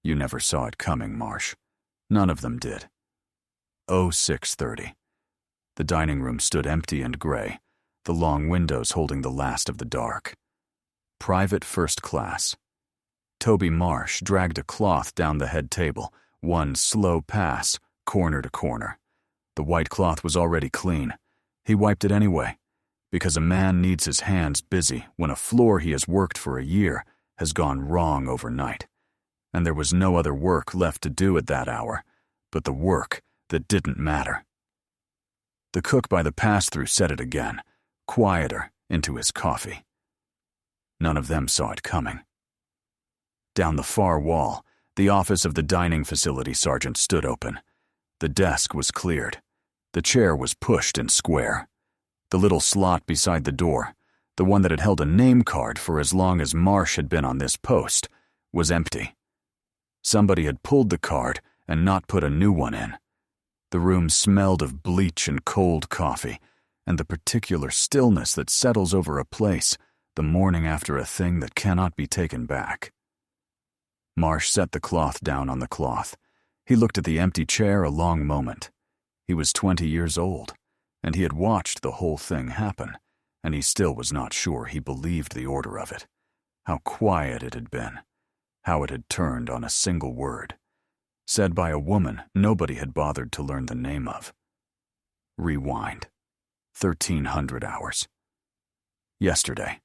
You never saw it coming, Marsh. None of them did. 06:30. The dining room stood empty and gray, the long windows holding the last of the dark. Private first class. Toby Marsh dragged a cloth down the head table, one slow pass, corner to corner. The white cloth was already clean. He wiped it anyway, because a man needs his hands busy when a floor he has worked for a year has gone wrong overnight. And there was no other work left to do at that hour, but the work that didn't matter. The cook by the pass-through said it again, quieter, into his coffee. None of them saw it coming. Down the far wall, the office of the dining facility sergeant stood open. The desk was cleared. The chair was pushed and square. The little slot beside the door, the one that had held a name card for as long as Marsh had been on this post, was empty. Somebody had pulled the card and not put a new one in. The room smelled of bleach and cold coffee, and the particular stillness that settles over a place the morning after a thing that cannot be taken back. Marsh set the cloth down on the cloth. He looked at the empty chair a long moment. He was 20 years old, and he had watched the whole thing happen, and he still was not sure he believed the order of it. How quiet it had been. How it had turned on a single word, said by a woman nobody had bothered to learn the name of. Rewind. 1300 hours. Yesterday.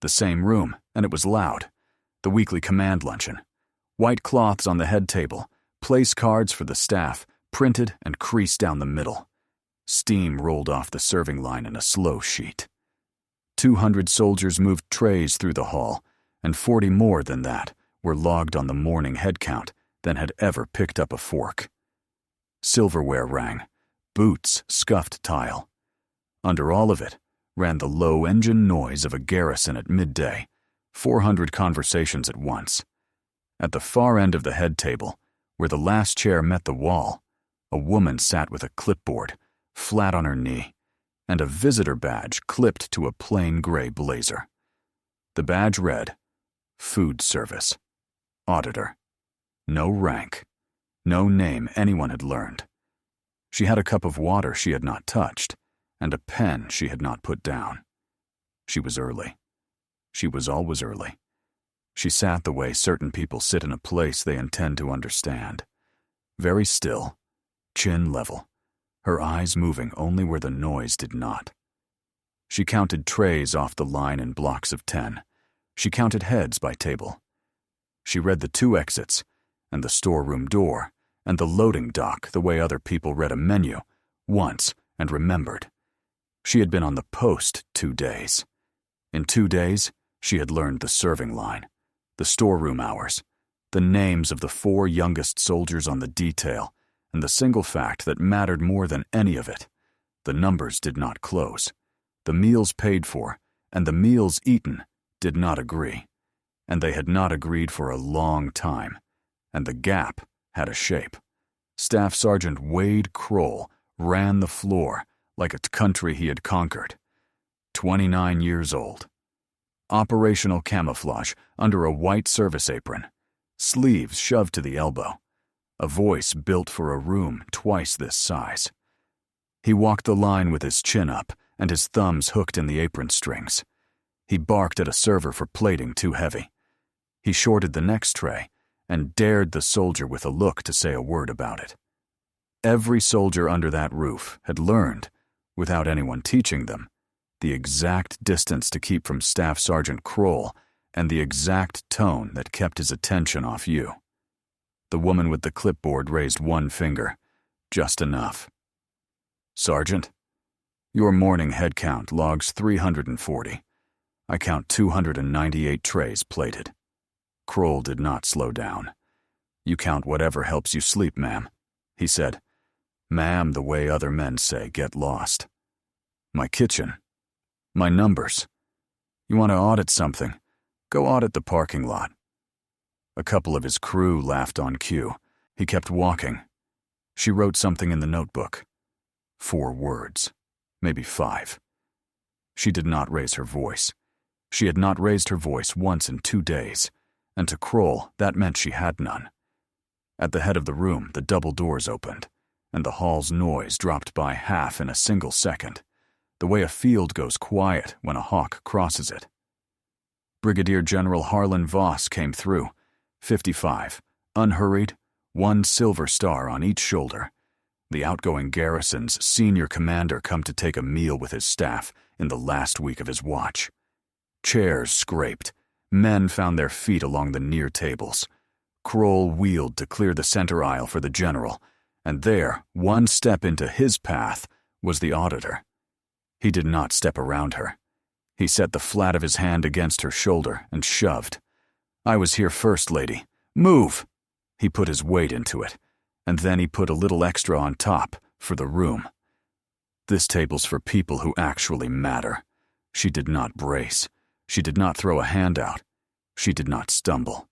The same room, and it was loud. The weekly command luncheon. White cloths on the head table, place cards for the staff, printed and creased down the middle. Steam rolled off the serving line in a slow sheet. 200 soldiers moved trays through the hall, and 40 more than that were logged on the morning head count than had ever picked up a fork. Silverware rang. Boots scuffed tile. Under all of it ran the low engine noise of a garrison at midday, 400 conversations at once. At the far end of the head table, where the last chair met the wall, a woman sat with a clipboard, flat on her knee, and a visitor badge clipped to a plain gray blazer. The badge read, Food Service. Auditor. No rank. No name anyone had learned. She had a cup of water she had not touched, and a pen she had not put down. She was early. She was always early. She sat the way certain people sit in a place they intend to understand. Very still, chin level, her eyes moving only where the noise did not. She counted trays off the line in blocks of 10. She counted heads by table. She read the 2 exits, and the storeroom door, and the loading dock the way other people read a menu, once, and remembered. She had been on the post 2 days. In 2 days, she had learned the serving line, the storeroom hours, the names of the 4 youngest soldiers on the detail, and the single fact that mattered more than any of it. The numbers did not close. The meals paid for, and the meals eaten, did not agree. And they had not agreed for a long time. And the gap had a shape. Staff Sergeant Wade Kroll ran the floor like a country he had conquered. 29 years old. Operational camouflage under a white service apron. Sleeves shoved to the elbow. A voice built for a room twice this size. He walked the line with his chin up and his thumbs hooked in the apron strings. He barked at a server for plating too heavy. He shorted the next tray and dared the soldier with a look to say a word about it. Every soldier under that roof had learned, without anyone teaching them, the exact distance to keep from Staff Sergeant Kroll and the exact tone that kept his attention off you. The woman with the clipboard raised one finger, just enough. Sergeant, your morning head count logs 340. I count 298 trays plated. Kroll did not slow down. You count whatever helps you sleep, ma'am, he said. Ma'am, the way other men say, get lost. My kitchen. My numbers. You want to audit something? Go audit the parking lot. A couple of his crew laughed on cue. He kept walking. She wrote something in the notebook. 4 words. Maybe 5. She did not raise her voice. She had not raised her voice once in 2 days, and to Kroll that meant she had none. At the head of the room, the double doors opened, and the hall's noise dropped by half in a single second, the way a field goes quiet when a hawk crosses it. Brigadier General Harlan Voss came through, 55, unhurried, one silver star on each shoulder. The outgoing garrison's senior commander come to take a meal with his staff in the last week of his watch. Chairs scraped. Men found their feet along the near tables. Kroll wheeled to clear the center aisle for the general, and there, one step into his path, was the auditor. He did not step around her. He set the flat of his hand against her shoulder and shoved. "I was here first, lady. Move!" He put his weight into it, and then he put a little extra on top for the room. This table's for people who actually matter. She did not brace. She did not throw a hand out. She did not stumble.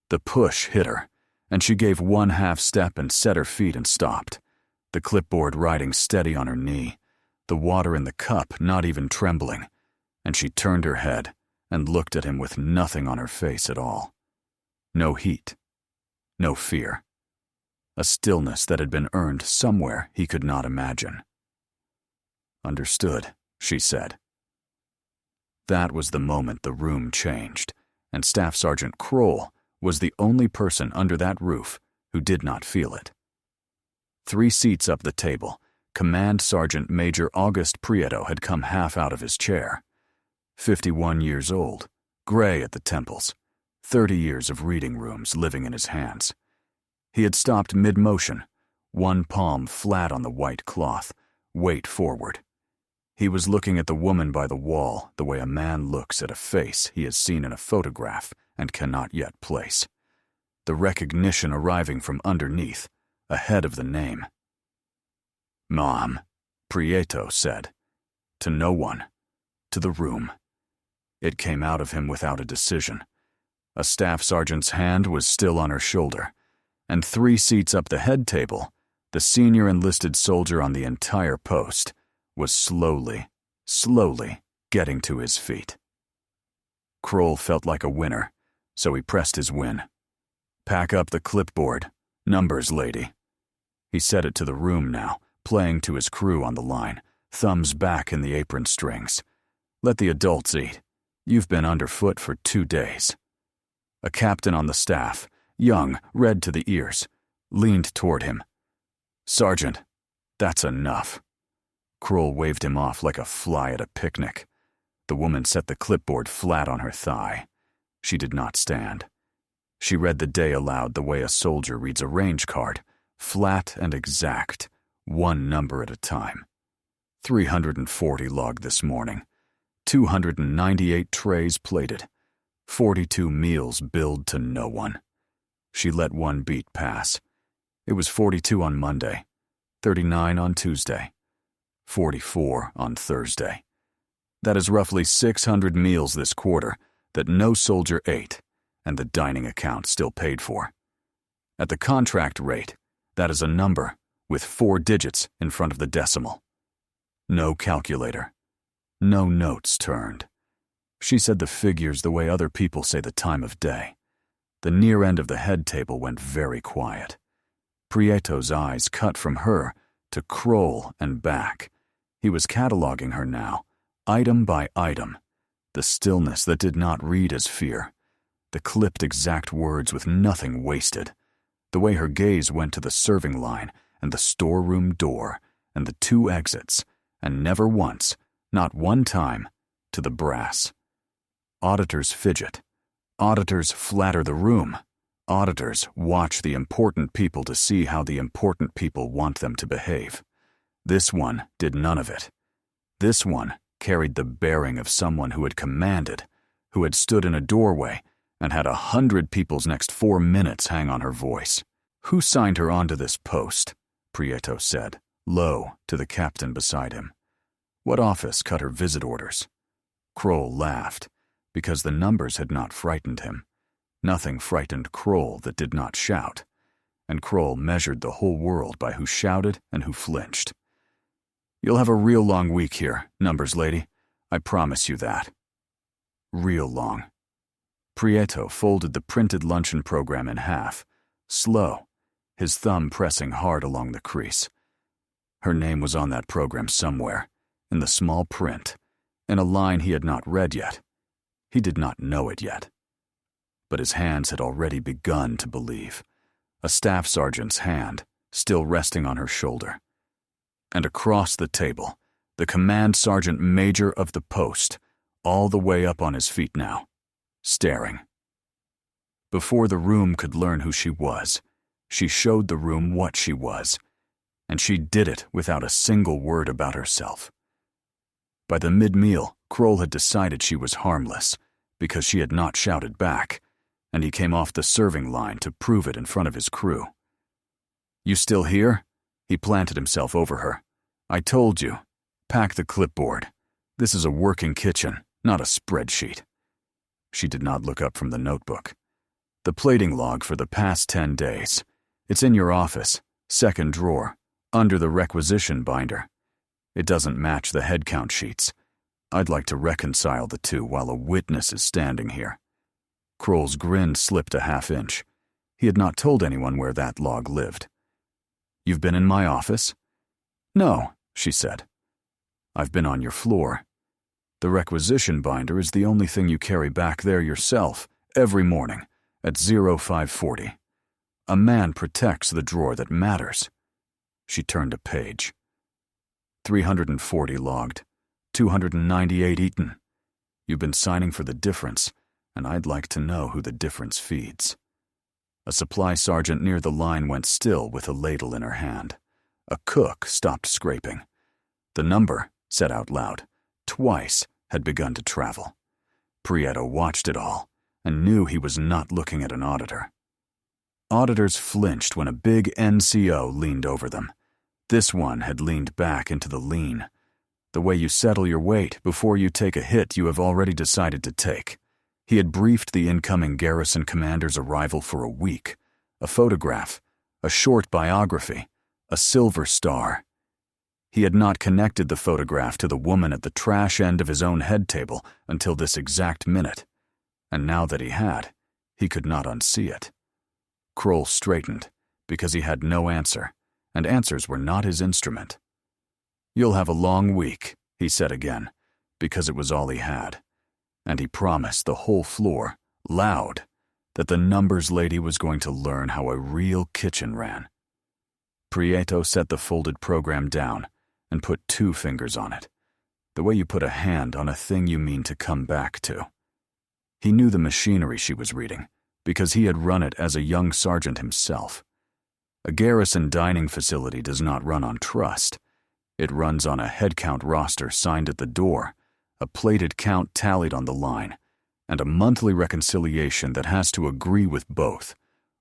The push hit her, and she gave one half step and set her feet and stopped, the clipboard riding steady on her knee, the water in the cup not even trembling, and she turned her head and looked at him with nothing on her face at all. No heat. No fear. A stillness that had been earned somewhere he could not imagine. "Understood," she said. That was the moment the room changed, and Staff Sergeant Kroll was the only person under that roof who did not feel it. 3 seats up the table, Command Sergeant Major August Prieto had come half out of his chair. 51 years old, gray at the temples, 30 years of reading rooms living in his hands. He had stopped mid-motion, one palm flat on the white cloth, weight forward. He was looking at the woman by the wall the way a man looks at a face he has seen in a photograph and cannot yet place. The recognition arriving from underneath, ahead of the name. "Mom," Prieto said. To no one. To the room. It came out of him without a decision. A staff sergeant's hand was still on her shoulder, and 3 seats up the head table, the senior enlisted soldier on the entire post was slowly getting to his feet. Kroll felt like a winner, so he pressed his win. "Pack up the clipboard. Numbers, lady." He said it to the room now, playing to his crew on the line, thumbs back in the apron strings. "Let the adults eat. You've been underfoot for 2 days." A captain on the staff, young, red to the ears, leaned toward him. "Sergeant, that's enough." Kroll waved him off like a fly at a picnic. The woman set the clipboard flat on her thigh. She did not stand. She read the day aloud the way a soldier reads a range card, flat and exact, one number at a time. 340 logged this morning, 298 trays plated, 42 meals billed to no one. She let one beat pass. It was 42 on Monday, 39 on Tuesday, 44 on Thursday. That is roughly 600 meals this quarter that no soldier ate, and the dining account still paid for. At the contract rate, that is a number with 4 digits in front of the decimal. No calculator. No notes turned. She said the figures the way other people say the time of day. The near end of the head table went very quiet. Prieto's eyes cut from her to Kroll and back. He was cataloging her now, item by item. The stillness that did not read as fear. The clipped exact words with nothing wasted. The way her gaze went to the serving line and the storeroom door and the 2 exits, and never once, not one time, to the brass. Auditors fidget. Auditors flatter the room. Auditors watch the important people to see how the important people want them to behave. This one did none of it. This one carried the bearing of someone who had commanded, who had stood in a doorway and had 100 people's next 4 minutes hang on her voice. "Who signed her onto this post?" Prieto said, low, to the captain beside him. "What office cut her visit orders?" Kroll laughed, because the numbers had not frightened him. Nothing frightened Kroll that did not shout, and Kroll measured the whole world by who shouted and who flinched. "You'll have a real long week here, numbers lady. I promise you that." Real long. Prieto folded the printed luncheon program in half, slow, his thumb pressing hard along the crease. Her name was on that program somewhere, in the small print, in a line he had not read yet. He did not know it yet. But his hands had already begun to believe. A staff sergeant's hand, still resting on her shoulder. And across the table, the command sergeant major of the post, all the way up on his feet now, staring. Before the room could learn who she was, she showed the room what she was, and she did it without a single word about herself. By the mid-meal, Kroll had decided she was harmless, because she had not shouted back, and he came off the serving line to prove it in front of his crew. "You still here?" He planted himself over her. "I told you. Pack the clipboard. This is a working kitchen, not a spreadsheet." She did not look up from the notebook. "The plating log for the past 10 days. It's in your office, second drawer, under the requisition binder. It doesn't match the head count sheets. I'd like to reconcile the two while a witness is standing here." Kroll's grin slipped a half-inch. He had not told anyone where that log lived. "You've been in my office?" "No," she said. "I've been on your floor. The requisition binder is the only thing you carry back there yourself, every morning, at 0540. A man protects the drawer that matters." She turned a page. 340 logged, 298 eaten. You've been signing for the difference, and I'd like to know who the difference feeds. A supply sergeant near the line went still with a ladle in her hand. A cook stopped scraping. The number, said out loud, twice had begun to travel. Prieto watched it all and knew he was not looking at an auditor. Auditors flinched when a big NCO leaned over them. This one had leaned back into the lean. The way you settle your weight before you take a hit you have already decided to take. He had briefed the incoming garrison commander's arrival for a week. A photograph, a short biography, a silver star. He had not connected the photograph to the woman at the trash end of his own head table until this exact minute. And now that he had, he could not unsee it. Kroll straightened, because he had no answer, and answers were not his instrument. "You'll have a long week," he said again, because it was all he had. And he promised the whole floor, loud, that the numbers lady was going to learn how a real kitchen ran. Prieto set the folded program down and put 2 fingers on it, the way you put a hand on a thing you mean to come back to. He knew the machinery she was reading, because he had run it as a young sergeant himself. A garrison dining facility does not run on trust. It runs on a head count roster signed at the door, a plated count tallied on the line, and a monthly reconciliation that has to agree with both,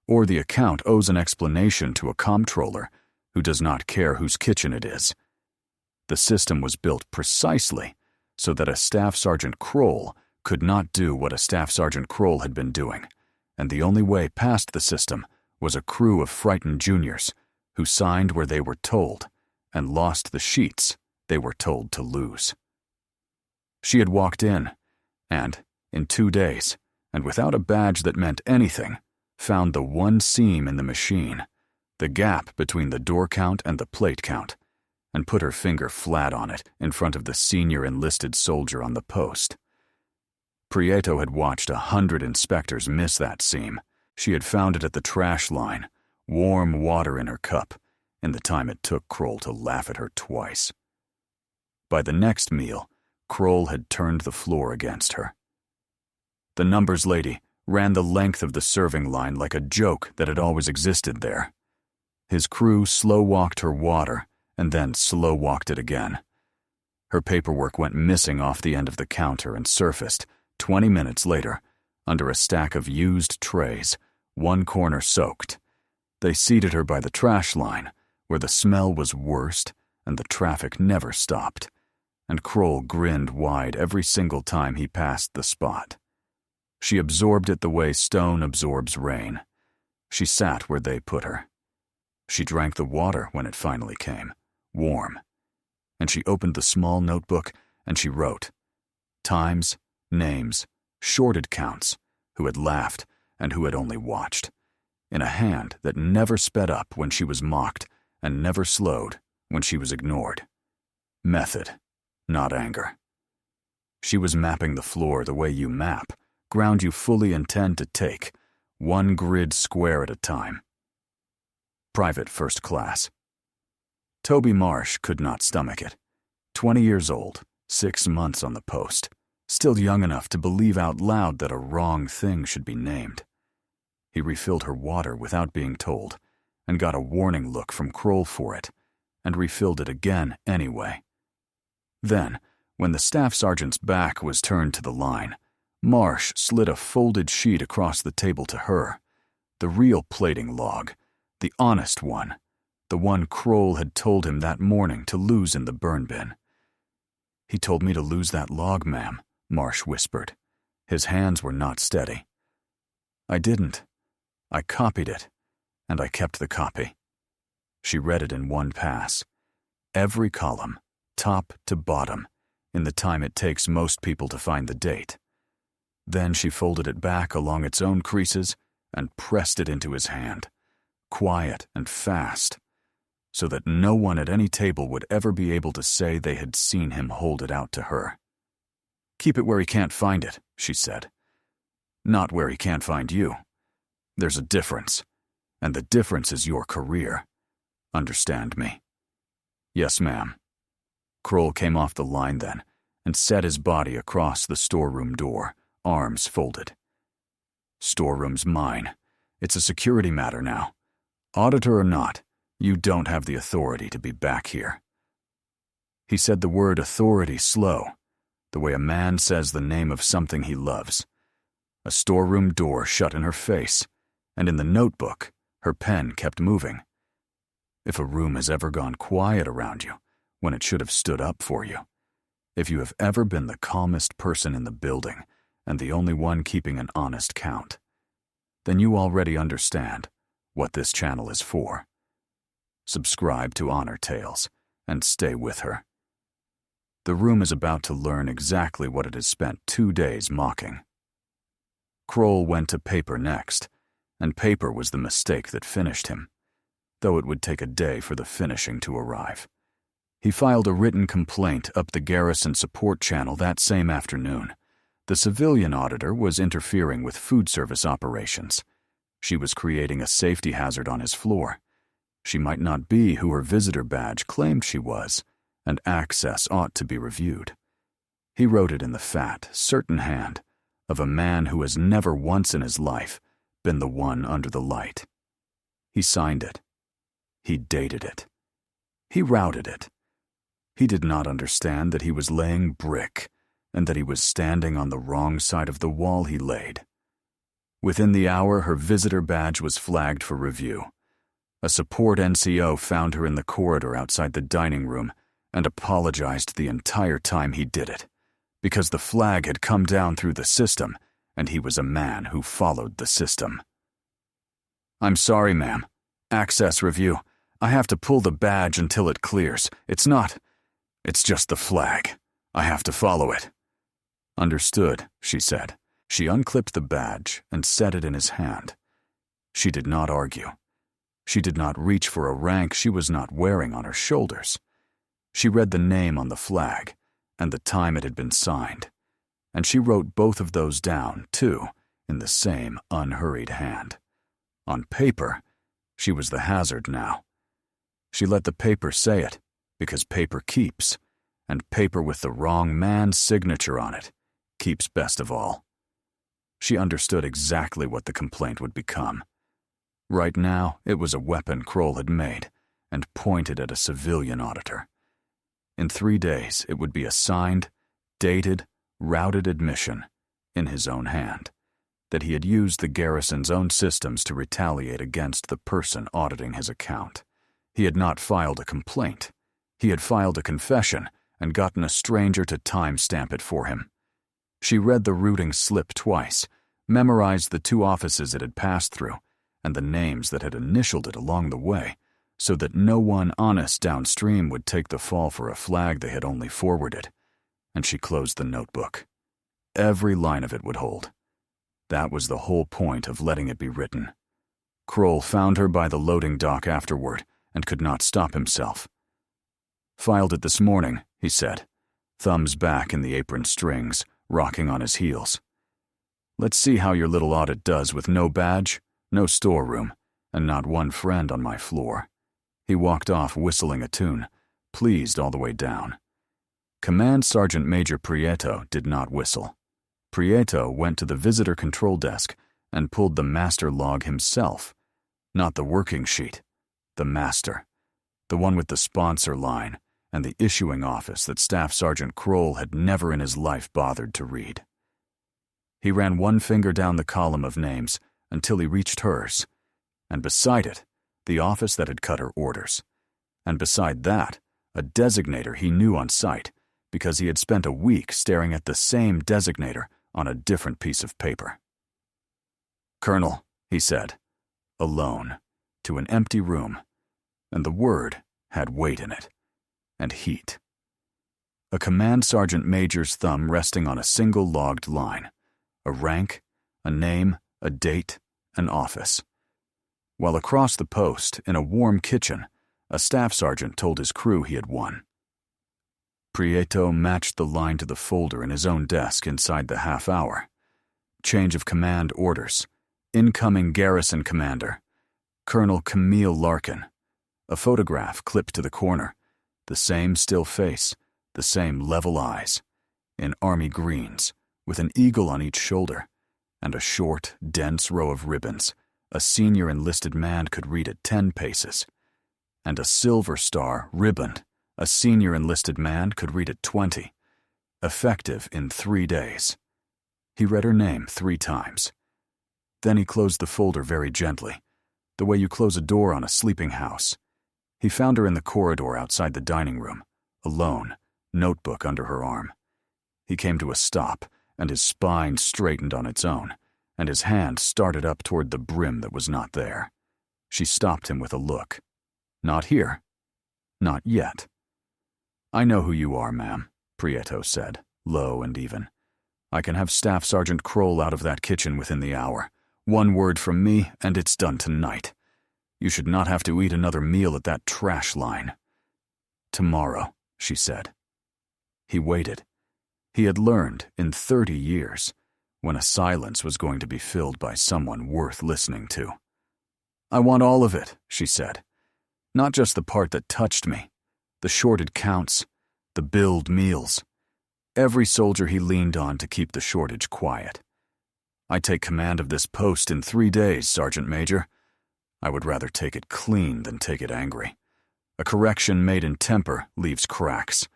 or the account owes an explanation to a comptroller who does not care whose kitchen it is. The system was built precisely so that a Staff Sergeant Kroll could not do what a Staff Sergeant Kroll had been doing, and the only way past the system was a crew of frightened juniors who signed where they were told and lost the sheets they were told to lose. She had walked in and, in 2 days, and without a badge that meant anything, found the one seam in the machine, the gap between the door count and the plate count, and put her finger flat on it in front of the senior enlisted soldier on the post. Prieto had watched 100 inspectors miss that seam. She had found it at the trash line, warm water in her cup, in the time it took Kroll to laugh at her twice. By the next meal, Kroll had turned the floor against her. The numbers lady ran the length of the serving line like a joke that had always existed there. His crew slow-walked her water and then slow-walked it again. Her paperwork went missing off the end of the counter and surfaced, 20 minutes later, under a stack of used trays, one corner soaked. They seated her by the trash line, where the smell was worst and the traffic never stopped, and Kroll grinned wide every single time he passed the spot. She absorbed it the way stone absorbs rain. She sat where they put her. She drank the water when it finally came, warm. And she opened the small notebook and she wrote times, names, shorted counts, who had laughed and who had only watched. in a hand that never sped up when she was mocked and never slowed when she was ignored. Method, not anger. She was mapping the floor the way you map, ground you fully intend to take, one grid square at a time. Private first class. Toby Marsh could not stomach it. 20 years old, 6 months on the post, still young enough to believe out loud that a wrong thing should be named. He refilled her water without being told, and got a warning look from Kroll for it, and refilled it again anyway. Then, when the staff sergeant's back was turned to the line, Marsh slid a folded sheet across the table to her, the real plating log, the honest one, the one Kroll had told him that morning to lose in the burn bin. "He told me to lose that log, ma'am," Marsh whispered. His hands were not steady. "I didn't. I copied it, and I kept the copy." She read it in one pass. Every column, top to bottom, in the time it takes most people to find the date. Then she folded it back along its own creases and pressed it into his hand, quiet and fast, so that no one at any table would ever be able to say they had seen him hold it out to her. "Keep it where he can't find it," she said. "Not where he can't find you. There's a difference, and the difference is your career. Understand me?" "Yes, ma'am." Kroll came off the line then and set his body across the storeroom door, arms folded. "Storeroom's mine. It's a security matter now. Auditor or not, you don't have the authority to be back here." He said the word authority slow, the way a man says the name of something he loves. A storeroom door shut in her face, and in the notebook, her pen kept moving. If a room has ever gone quiet around you, when it should have stood up for you, if you have ever been the calmest person in the building and the only one keeping an honest count, then you already understand what this channel is for. Subscribe to Honor Tales and stay with her. The room is about to learn exactly what it has spent 2 days mocking. Kroll went to paper next, and paper was the mistake that finished him, though it would take a day for the finishing to arrive. He filed a written complaint up the Garrison support channel that same afternoon. The civilian auditor was interfering with food service operations. She was creating a safety hazard on his floor. She might not be who her visitor badge claimed she was, and access ought to be reviewed. He wrote it in the fat, certain hand of a man who has never once in his life been the one under the light. He signed it. He dated it. He routed it. He did not understand that he was laying brick and that he was standing on the wrong side of the wall he laid. Within the hour, her visitor badge was flagged for review. A support NCO found her in the corridor outside the dining room and apologized the entire time he did it, because the flag had come down through the system and he was a man who followed the system. "I'm sorry, ma'am. Access review. I have to pull the badge until it clears. It's just the flag. I have to follow it." "Understood," she said. She unclipped the badge and set it in his hand. She did not argue. She did not reach for a rank she was not wearing on her shoulders. She read the name on the flag and the time it had been signed, and she wrote both of those down, too, in the same unhurried hand. On paper, she was the hazard now. She let the paper say it, because paper keeps, and paper with the wrong man's signature on it keeps best of all. She understood exactly what the complaint would become. Right now, it was a weapon Kroll had made and pointed at a civilian auditor. In 3 days, it would be a signed, dated, routed admission, in his own hand, that he had used the Garrison's own systems to retaliate against the person auditing his account. He had not filed a complaint. He had filed a confession and gotten a stranger to time-stamp it for him. She read the routing slip twice, memorized the 2 offices it had passed through, and the names that had initialed it along the way, so that no one honest downstream would take the fall for a flag they had only forwarded, and she closed the notebook. Every line of it would hold. That was the whole point of letting it be written. Kroll found her by the loading dock afterward and could not stop himself. "Filed it this morning," he said, thumbs back in the apron strings, rocking on his heels. "Let's see how your little audit does with no badge, no storeroom, and not one friend on my floor." He walked off whistling a tune, pleased all the way down. Command Sergeant Major Prieto did not whistle. Prieto went to the visitor control desk and pulled the master log himself. Not the working sheet, the master. The one with the sponsor line and the issuing office that Staff Sergeant Kroll had never in his life bothered to read. He ran one finger down the column of names until he reached hers, and beside it, the office that had cut her orders. And beside that, a designator he knew on sight because he had spent a week staring at the same designator on a different piece of paper. "Colonel," he said, alone, to an empty room, and the word had weight in it, and heat. A command sergeant major's thumb resting on a single logged line, a rank, a name, a date, an office. While across the post, in a warm kitchen, a staff sergeant told his crew he had won. Prieto matched the line to the folder in his own desk inside the half hour. Change of command orders. Incoming garrison commander, Colonel Camille Larkin. A photograph clipped to the corner. The same still face, the same level eyes. In army greens, with an eagle on each shoulder, and a short, dense row of ribbons. A senior enlisted man could read at 10 paces. And a silver star ribboned. A senior enlisted man could read at 20. Effective in 3 days. He read her name 3 times. Then he closed the folder very gently, the way you close a door on a sleeping house. He found her in the corridor outside the dining room, alone, notebook under her arm. He came to a stop, and his spine straightened on its own, and his hand started up toward the brim that was not there. She stopped him with a look. "Not here. Not yet." "I know who you are, ma'am," Prieto said, low and even. "I can have Staff Sergeant Kroll out of that kitchen within the hour. 1 word from me, and it's done tonight. You should not have to eat another meal at that trash line." "Tomorrow," she said. He waited. He had learned, in 30 years, when a silence was going to be filled by someone worth listening to. "I want all of it," she said. "Not just the part that touched me. The shorted counts, the billed meals. Every soldier he leaned on to keep the shortage quiet. I take command of this post in 3 days, Sergeant Major. I would rather take it clean than take it angry. A correction made in temper leaves cracks.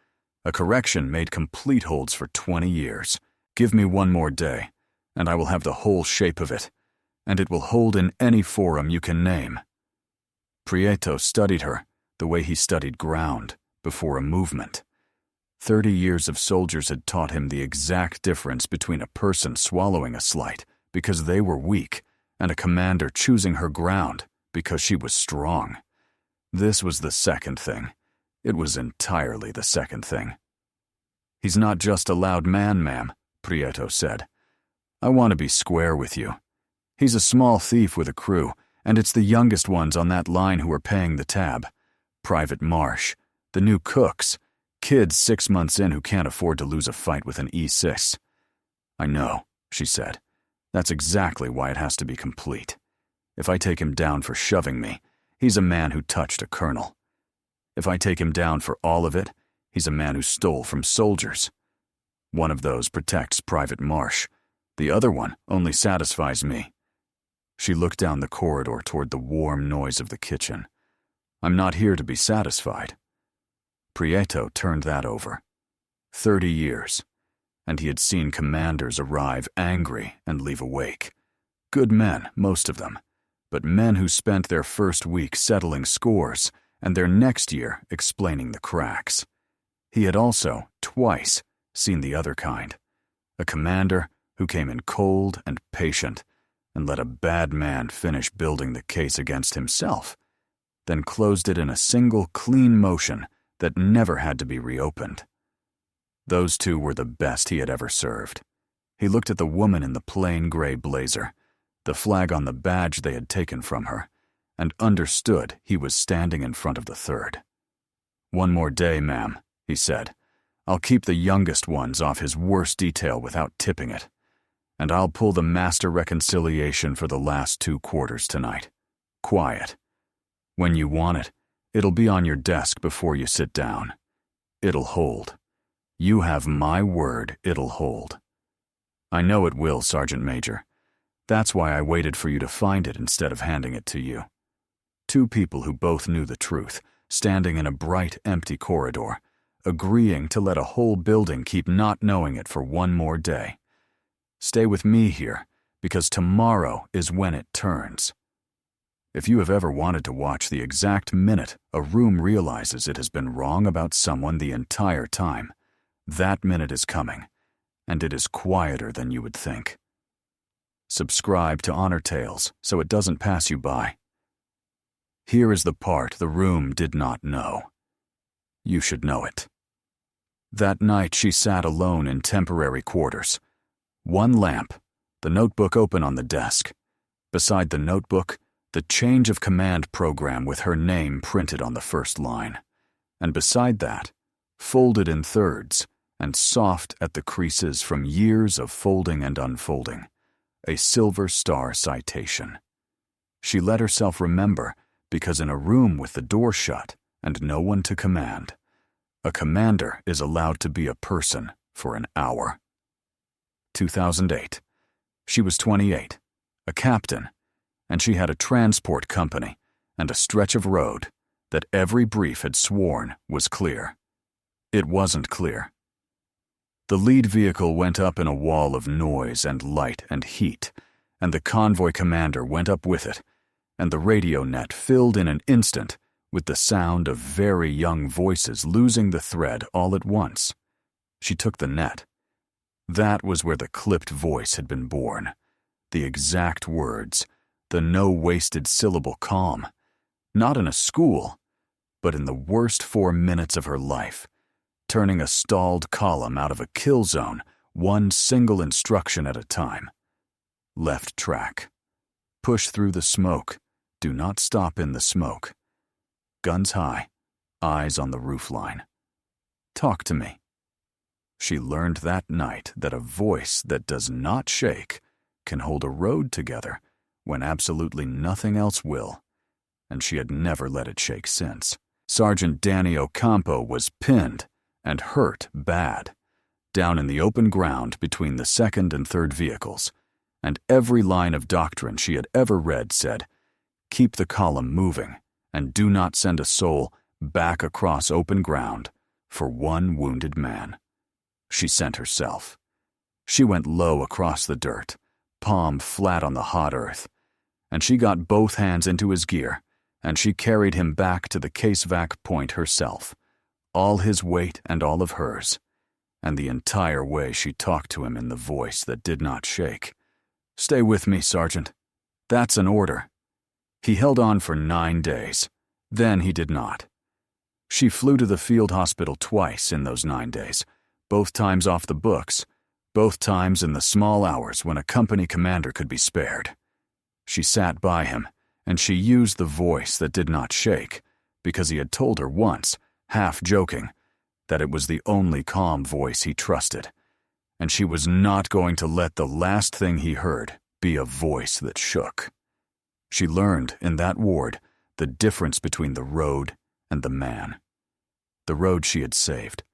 A correction made complete holds for 20 years. Give me 1 more day, and I will have the whole shape of it, and it will hold in any forum you can name." Prieto studied her the way he studied ground before a movement. 30 years of soldiers had taught him the exact difference between a person swallowing a slight because they were weak and a commander choosing her ground because she was strong. This was the second thing. It was entirely the second thing. "He's not just a loud man, ma'am," Prieto said. "I want to be square with you. He's a small thief with a crew, and it's the youngest ones on that line who are paying the tab. Private Marsh, the new cooks, kids 6 months in who can't afford to lose a fight with an E6. "I know," she said. "That's exactly why it has to be complete. If I take him down for shoving me, he's a man who touched a colonel. If I take him down for all of it, he's a man who stole from soldiers. One of those protects Private Marsh. The other one only satisfies me." She looked down the corridor toward the warm noise of the kitchen. "I'm not here to be satisfied." Prieto turned that over. 30 years, and he had seen commanders arrive angry and leave awake. Good men, most of them, but men who spent their first week settling scores and their next year explaining the cracks. He had also, twice, seen the other kind. A commander who came in cold and patient and let a bad man finish building the case against himself, then closed it in a single clean motion that never had to be reopened. Those two were the best he had ever served. He looked at the woman in the plain gray blazer, the flag on the badge they had taken from her, and understood he was standing in front of the third. "One more day, ma'am," he said. "I'll keep the youngest ones off his worst detail without tipping it. And I'll pull the master reconciliation for the last 2 quarters tonight. Quiet. When you want it, it'll be on your desk before you sit down. It'll hold. You have my word it'll hold." "I know it will, Sergeant Major. That's why I waited for you to find it instead of handing it to you." 2 people who both knew the truth, standing in a bright, empty corridor, agreeing to let a whole building keep not knowing it for 1 more day. Stay with me here, because tomorrow is when it turns. If you have ever wanted to watch the exact minute a room realizes it has been wrong about someone the entire time, that minute is coming, and it is quieter than you would think. Subscribe to Honor Tales so it doesn't pass you by. Here is the part the room did not know. You should know it. That night she sat alone in temporary quarters. 1 lamp, the notebook open on the desk. Beside the notebook, the change of command program with her name printed on the first line. And beside that, folded in thirds and soft at the creases from years of folding and unfolding, a silver star citation. She let herself remember because in a room with the door shut and no one to command, a commander is allowed to be a person for an hour. 2008. She was 28, a captain, and she had a transport company and a stretch of road that every brief had sworn was clear. It wasn't clear. The lead vehicle went up in a wall of noise and light and heat, and the convoy commander went up with it, and the radio net filled in an instant with the sound of very young voices losing the thread all at once. She took the net. That was where the clipped voice had been born. The exact words, the no-wasted syllable calm. Not in a school, but in the worst 4 minutes of her life, turning a stalled column out of a kill zone, 1 single instruction at a time. Left track. Push through the smoke. Do not stop in the smoke. Guns high. Eyes on the roofline. Talk to me. She learned that night that a voice that does not shake can hold a road together when absolutely nothing else will, and she had never let it shake since. Sergeant Danny Ocampo was pinned and hurt bad, down in the open ground between the 2nd and 3rd vehicles, and every line of doctrine she had ever read said, "Keep the column moving, and do not send a soul back across open ground for 1 wounded man." She sent herself. She went low across the dirt, palm flat on the hot earth, and she got both hands into his gear, and she carried him back to the case-vac point herself, all his weight and all of hers, and the entire way she talked to him in the voice that did not shake. "Stay with me, Sergeant. That's an order." He held on for 9 days. Then he did not. She flew to the field hospital twice in those 9 days, both times off the books, both times in the small hours when a company commander could be spared. She sat by him, and she used the voice that did not shake, because he had told her once, half joking, that it was the only calm voice he trusted, and she was not going to let the last thing he heard be a voice that shook. She learned, in that ward, the difference between the road and the man. The road she had saved.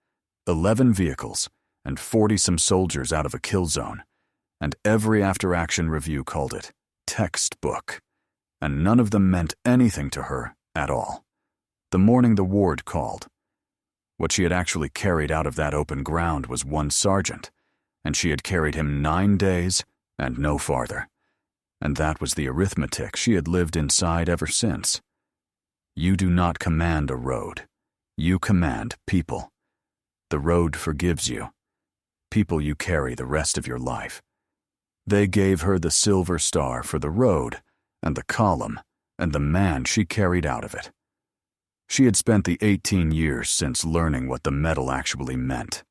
11 vehicles, and 40-some soldiers out of a kill zone, and every after-action review called it textbook, and none of them meant anything to her at all. The morning the ward called. What she had actually carried out of that open ground was 1 sergeant, and she had carried him 9 days and no farther, and that was the arithmetic she had lived inside ever since. You do not command a road. You command people. The road forgives you. People you carry the rest of your life. They gave her the silver star for the road, and the column, and the man she carried out of it. She had spent the 18 years since learning what the medal actually meant,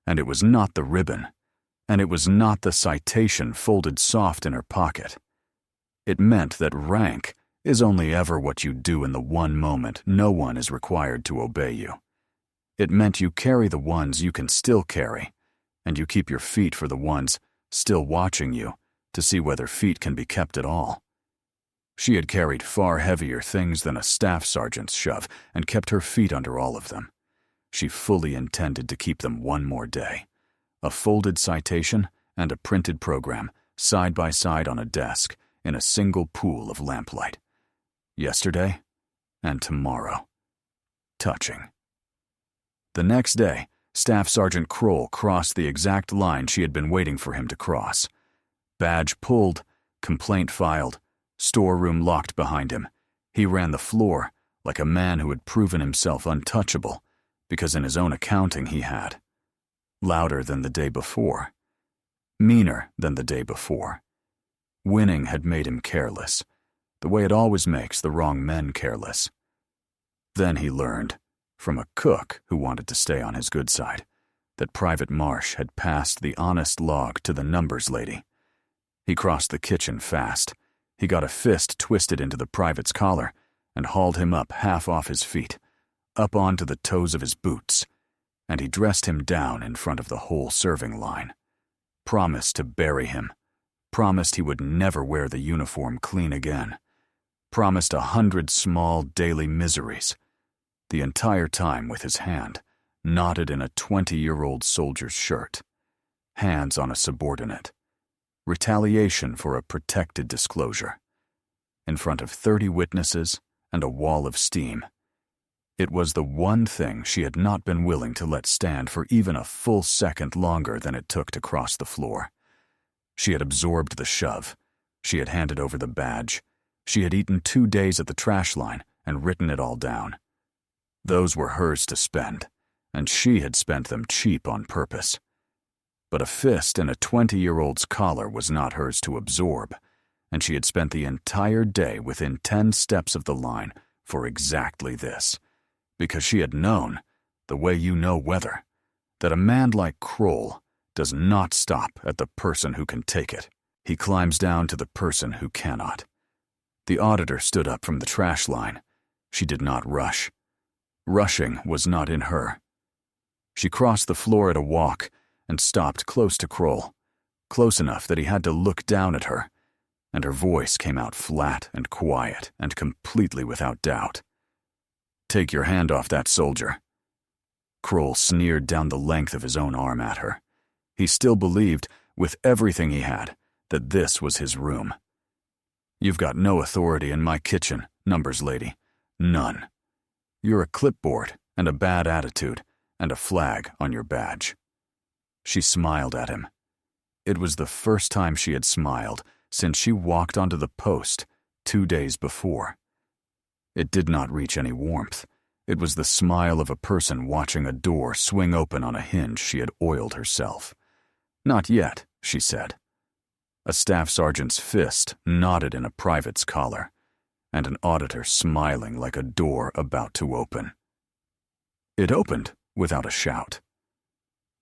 and it was not the ribbon, and it was not the citation folded soft in her pocket. It meant that rank is only ever what you do in the one moment no one is required to obey you. It meant you carry the ones you can still carry, and you keep your feet for the ones still watching you to see whether feet can be kept at all. She had carried far heavier things than a staff sergeant's shove and kept her feet under all of them. She fully intended to keep them one more day. A folded citation and a printed program, side by side on a desk, in a single pool of lamplight. Yesterday and tomorrow. Touching. The next day, Staff Sergeant Kroll crossed the exact line she had been waiting for him to cross. Badge pulled, complaint filed, storeroom locked behind him. He ran the floor like a man who had proven himself untouchable, because in his own accounting he had. Louder than the day before. Meaner than the day before. Winning had made him careless, the way it always makes the wrong men careless. Then he learned, from a cook who wanted to stay on his good side, that Private Marsh had passed the honest log to the numbers lady. He crossed the kitchen fast. He got a fist twisted into the private's collar and hauled him up half off his feet, up onto the toes of his boots, and he dressed him down in front of the whole serving line. Promised to bury him. Promised he would never wear the uniform clean again. Promised 100 small daily miseries. The entire time with his hand knotted in a 20-year-old soldier's shirt. Hands on a subordinate. Retaliation for a protected disclosure. In front of 30 witnesses and a wall of steam. It was the one thing she had not been willing to let stand for even a full second longer than it took to cross the floor. She had absorbed the shove. She had handed over the badge. She had eaten 2 days at the trash line and written it all down. Those were hers to spend, and she had spent them cheap on purpose. But a fist in a 20-year-old's collar was not hers to absorb, and she had spent the entire day within 10 steps of the line for exactly this, because she had known, the way you know weather, that a man like Kroll does not stop at the person who can take it. He climbs down to the person who cannot. The auditor stood up from the trash line. She did not rush. Rushing was not in her. She crossed the floor at a walk and stopped close to Kroll, close enough that he had to look down at her, and her voice came out flat and quiet and completely without doubt. "Take your hand off that soldier." Kroll sneered down the length of his own arm at her. He still believed, with everything he had, that this was his room. "You've got no authority in my kitchen, numbers lady. None. You're a clipboard and a bad attitude and a flag on your badge." She smiled at him. It was the first time she had smiled since she walked onto the post 2 days before. It did not reach any warmth. It was the smile of a person watching a door swing open on a hinge she had oiled herself. "Not yet," she said. A staff sergeant's fist knotted in a private's collar, and an auditor smiling like a door about to open. It opened without a shout.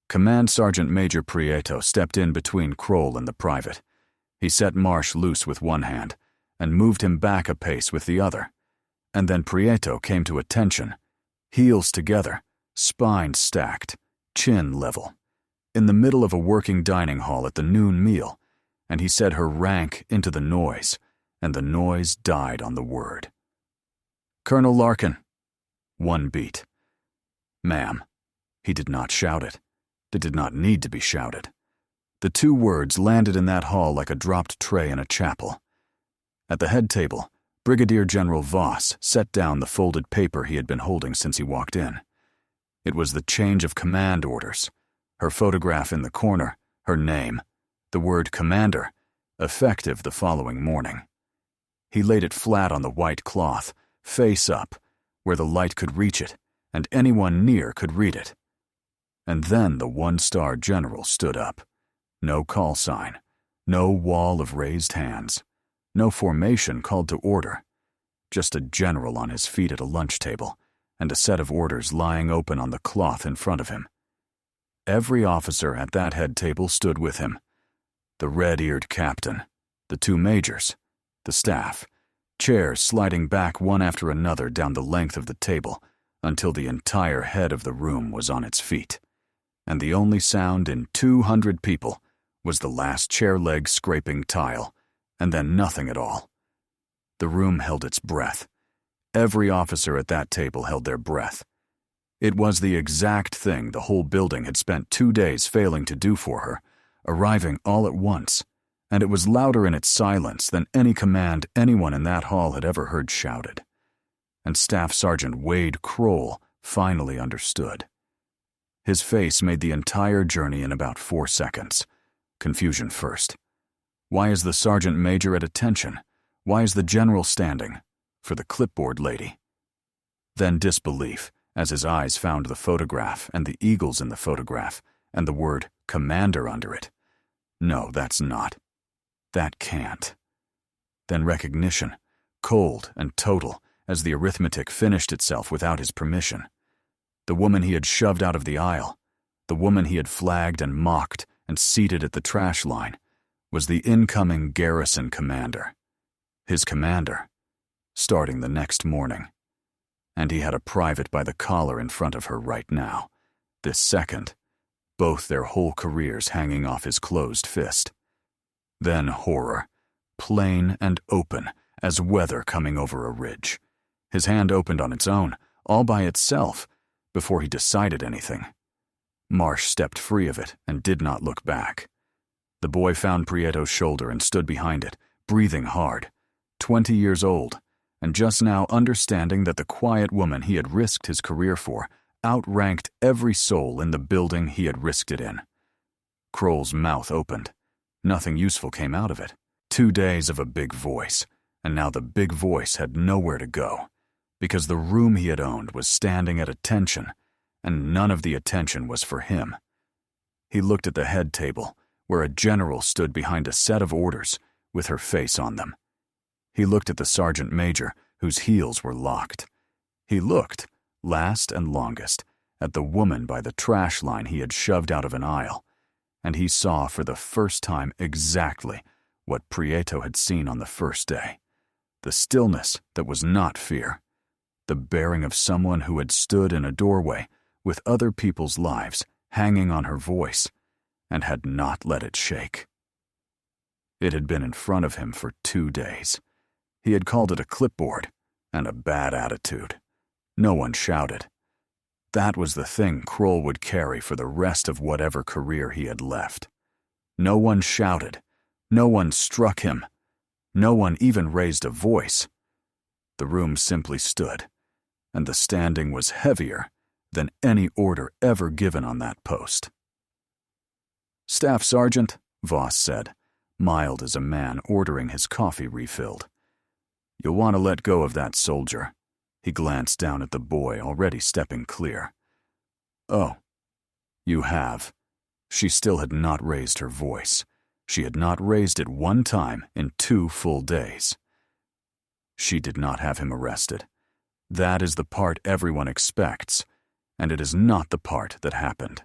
Command Sergeant Major Prieto stepped in between Kroll and the private. He set Marsh loose with one hand and moved him back a pace with the other, and then Prieto came to attention, heels together, spine stacked, chin level, in the middle of a working dining hall at the noon meal, and he said her rank into the noise, and the noise died on the word. "Colonel Larkin." One beat. "Ma'am." He did not shout it. It did not need to be shouted. The 2 words landed in that hall like a dropped tray in a chapel. At the head table, Brigadier General Voss set down the folded paper he had been holding since he walked in. It was the change of command orders. Her photograph in the corner, her name, the word commander, effective the following morning. He laid it flat on the white cloth, face up, where the light could reach it, and anyone near could read it. And then the 1-star general stood up. No call sign, no wall of raised hands, no formation called to order, just a general on his feet at a lunch table, and a set of orders lying open on the cloth in front of him. Every officer at that head table stood with him. The red-eared captain, the 2 majors, The staff, chairs sliding back one after another down the length of the table until the entire head of the room was on its feet. And the only sound in 200 people was the last chair leg scraping tile, and then nothing at all. The room held its breath. Every officer at that table held their breath. It was the exact thing the whole building had spent 2 days failing to do for her, arriving all at once, and it was louder in its silence than any command anyone in that hall had ever heard shouted. And Staff Sergeant Wade Kroll finally understood. His face made the entire journey in about 4 seconds. Confusion first. Why is the sergeant major at attention? Why is the general standing? For the clipboard lady. Then disbelief, as his eyes found the photograph and the eagles in the photograph and the word commander under it. No, that's not. That can't. Then recognition, cold and total, as the arithmetic finished itself without his permission. The woman he had shoved out of the aisle, the woman he had flagged and mocked and seated at the trash line, was the incoming garrison commander. His commander, starting the next morning. And he had a private by the collar in front of her right now, this second, both their whole careers hanging off his closed fist. Then horror, plain and open as weather coming over a ridge. His hand opened on its own, all by itself, before he decided anything. Marsh stepped free of it and did not look back. The boy found Prieto's shoulder and stood behind it, breathing hard, 20 years old, and just now understanding that the quiet woman he had risked his career for outranked every soul in the building he had risked it in. Kroll's mouth opened. Nothing useful came out of it. 2 days of a big voice, and now the big voice had nowhere to go, because the room he had owned was standing at attention, and none of the attention was for him. He looked at the head table, where a general stood behind a set of orders, with her face on them. He looked at the sergeant major, whose heels were locked. He looked, last and longest, at the woman by the trash line he had shoved out of an aisle, and he saw for the first time exactly what Prieto had seen on the first day. The stillness that was not fear. The bearing of someone who had stood in a doorway with other people's lives hanging on her voice and had not let it shake. It had been in front of him for 2 days. He had called it a clipboard and a bad attitude. No one shouted. That was the thing Kroll would carry for the rest of whatever career he had left. No one shouted. No one struck him. No one even raised a voice. The room simply stood, and the standing was heavier than any order ever given on that post. "Staff Sergeant," Voss said, mild as a man ordering his coffee refilled. "You'll want to let go of that soldier." He glanced down at the boy already stepping clear. "Oh, you have." She still had not raised her voice. She had not raised it one time in 2 full days. She did not have him arrested. That is the part everyone expects, and it is not the part that happened.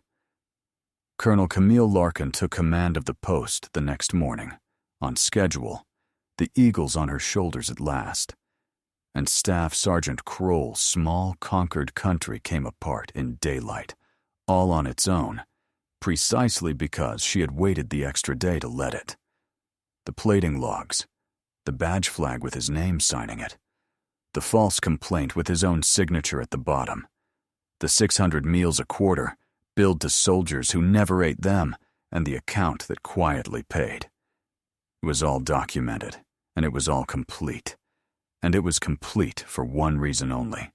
Colonel Camille Larkin took command of the post the next morning, on schedule, the eagles on her shoulders at last, and Staff Sergeant Kroll's small conquered country came apart in daylight, all on its own, precisely because she had waited the extra day to let it. The plating logs, the badge flag with his name signing it, the false complaint with his own signature at the bottom, the 600 meals a quarter billed to soldiers who never ate them, and the account that quietly paid. It was all documented, and it was all complete. And it was complete for one reason only.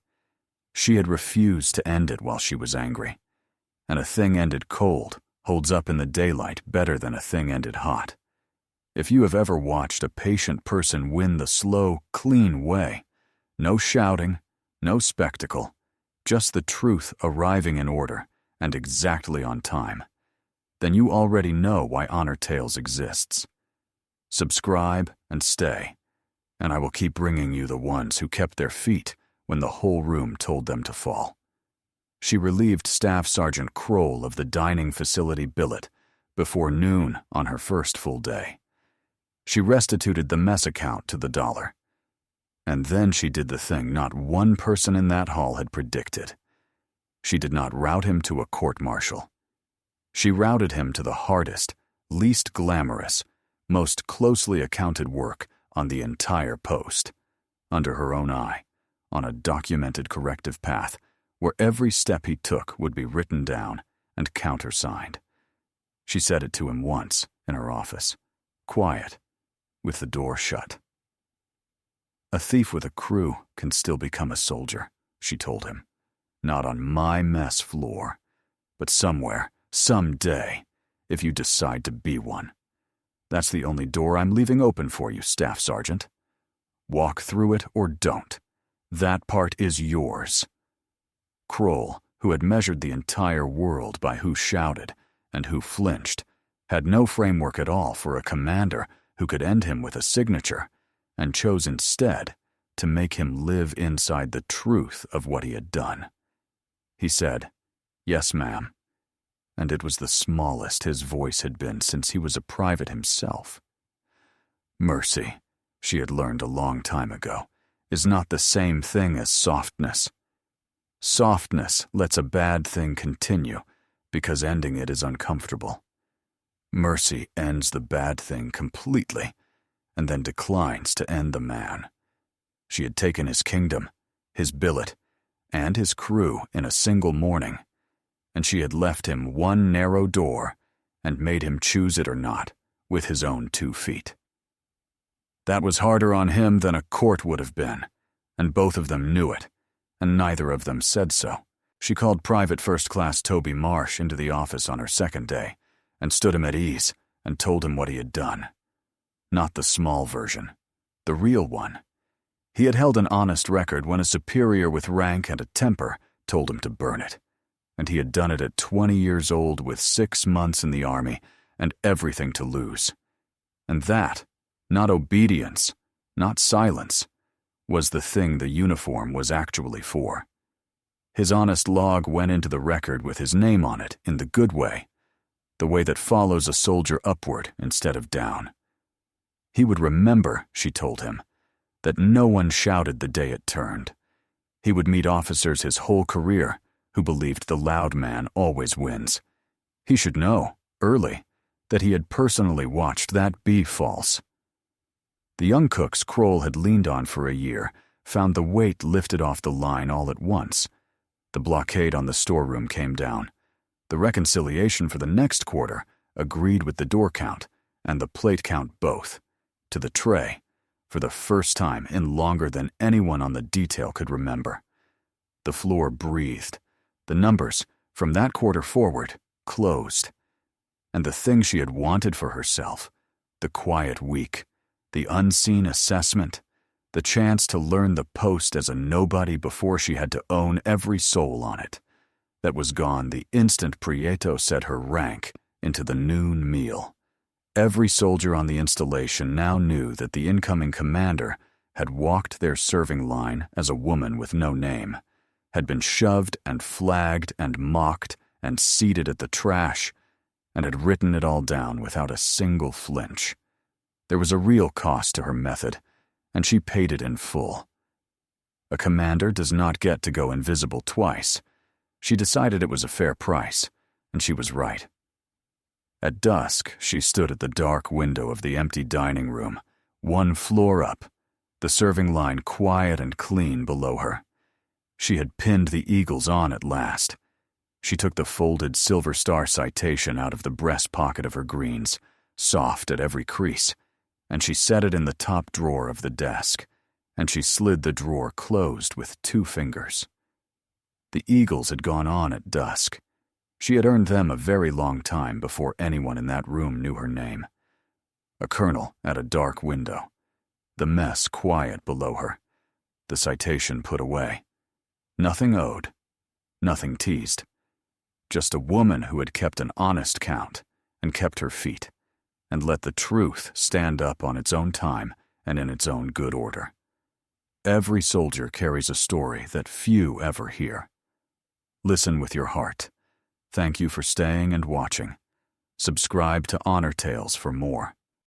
She had refused to end it while she was angry. And a thing ended cold holds up in the daylight better than a thing ended hot. If you have ever watched a patient person win the slow, clean way, no shouting, no spectacle, just the truth arriving in order and exactly on time, then you already know why Honor Tales exists. Subscribe and stay, and I will keep bringing you the ones who kept their feet when the whole room told them to fall. She relieved Staff Sergeant Kroll of the dining facility billet before noon on her first full day. She restituted the mess account to the dollar. And then she did the thing not one person in that hall had predicted. She did not route him to a court-martial. She routed him to the hardest, least glamorous, most closely accounted work on the entire post, under her own eye, on a documented corrective path where every step he took would be written down and countersigned. She said it to him once in her office, quiet, with the door shut. A thief with a crew can still become a soldier, she told him. Not on my mess floor, but somewhere, someday, if you decide to be one. That's the only door I'm leaving open for you, Staff Sergeant. Walk through it or don't. That part is yours. Kroll, who had measured the entire world by who shouted and who flinched, had no framework at all for a commander who could end him with a signature, and chose instead to make him live inside the truth of what he had done. He said, "Yes, ma'am," and it was the smallest his voice had been since he was a private himself. Mercy, she had learned a long time ago, is not the same thing as softness. Softness lets a bad thing continue because ending it is uncomfortable. Mercy ends the bad thing completely and then declines to end the man. She had taken his kingdom, his billet, and his crew in a single morning, and she had left him one narrow door and made him choose it or not with his own 2 feet. That was harder on him than a court would have been, and both of them knew it, and neither of them said so. She called Private First Class Toby Marsh into the office on her second day and stood him at ease and told him what he had done. Not the small version, the real one. He had held an honest record when a superior with rank and a temper told him to burn it, and he had done it at 20 years old with 6 months in the army and everything to lose. And that, not obedience, not silence, was the thing the uniform was actually for. His honest log went into the record with his name on it in the good way, the way that follows a soldier upward instead of down. He would remember, she told him, that no one shouted the day it turned. He would meet officers his whole career who believed the loud man always wins. He should know, early, that he had personally watched that be false. The young cooks Kroll had leaned on for a year found the weight lifted off the line all at once. The blockade on the storeroom came down. The reconciliation for the next quarter agreed with the door count and the plate count both, to the tray, for the first time in longer than anyone on the detail could remember. The floor breathed. The numbers, from that quarter forward, closed. And the thing she had wanted for herself, the quiet week, the unseen assessment, the chance to learn the post as a nobody before she had to own every soul on it, that was gone the instant Prieto set her rank into the noon meal. Every soldier on the installation now knew that the incoming commander had walked their serving line as a woman with no name, had been shoved and flagged and mocked and seated at the trash, and had written it all down without a single flinch. There was a real cost to her method, and she paid it in full. A commander does not get to go invisible twice. She decided it was a fair price, and she was right. At dusk, she stood at the dark window of the empty dining room, 1 floor up, the serving line quiet and clean below her. She had pinned the eagles on at last. She took the folded Silver Star citation out of the breast pocket of her greens, soft at every crease, and she set it in the top drawer of the desk, and she slid the drawer closed with 2 fingers. The eagles had gone on at dusk. She had earned them a very long time before anyone in that room knew her name. A colonel at a dark window. The mess quiet below her. The citation put away. Nothing owed. Nothing teased. Just a woman who had kept an honest count and kept her feet, and let the truth stand up on its own time and in its own good order. Every soldier carries a story that few ever hear. Listen with your heart. Thank you for staying and watching. Subscribe to Honor Tales for more.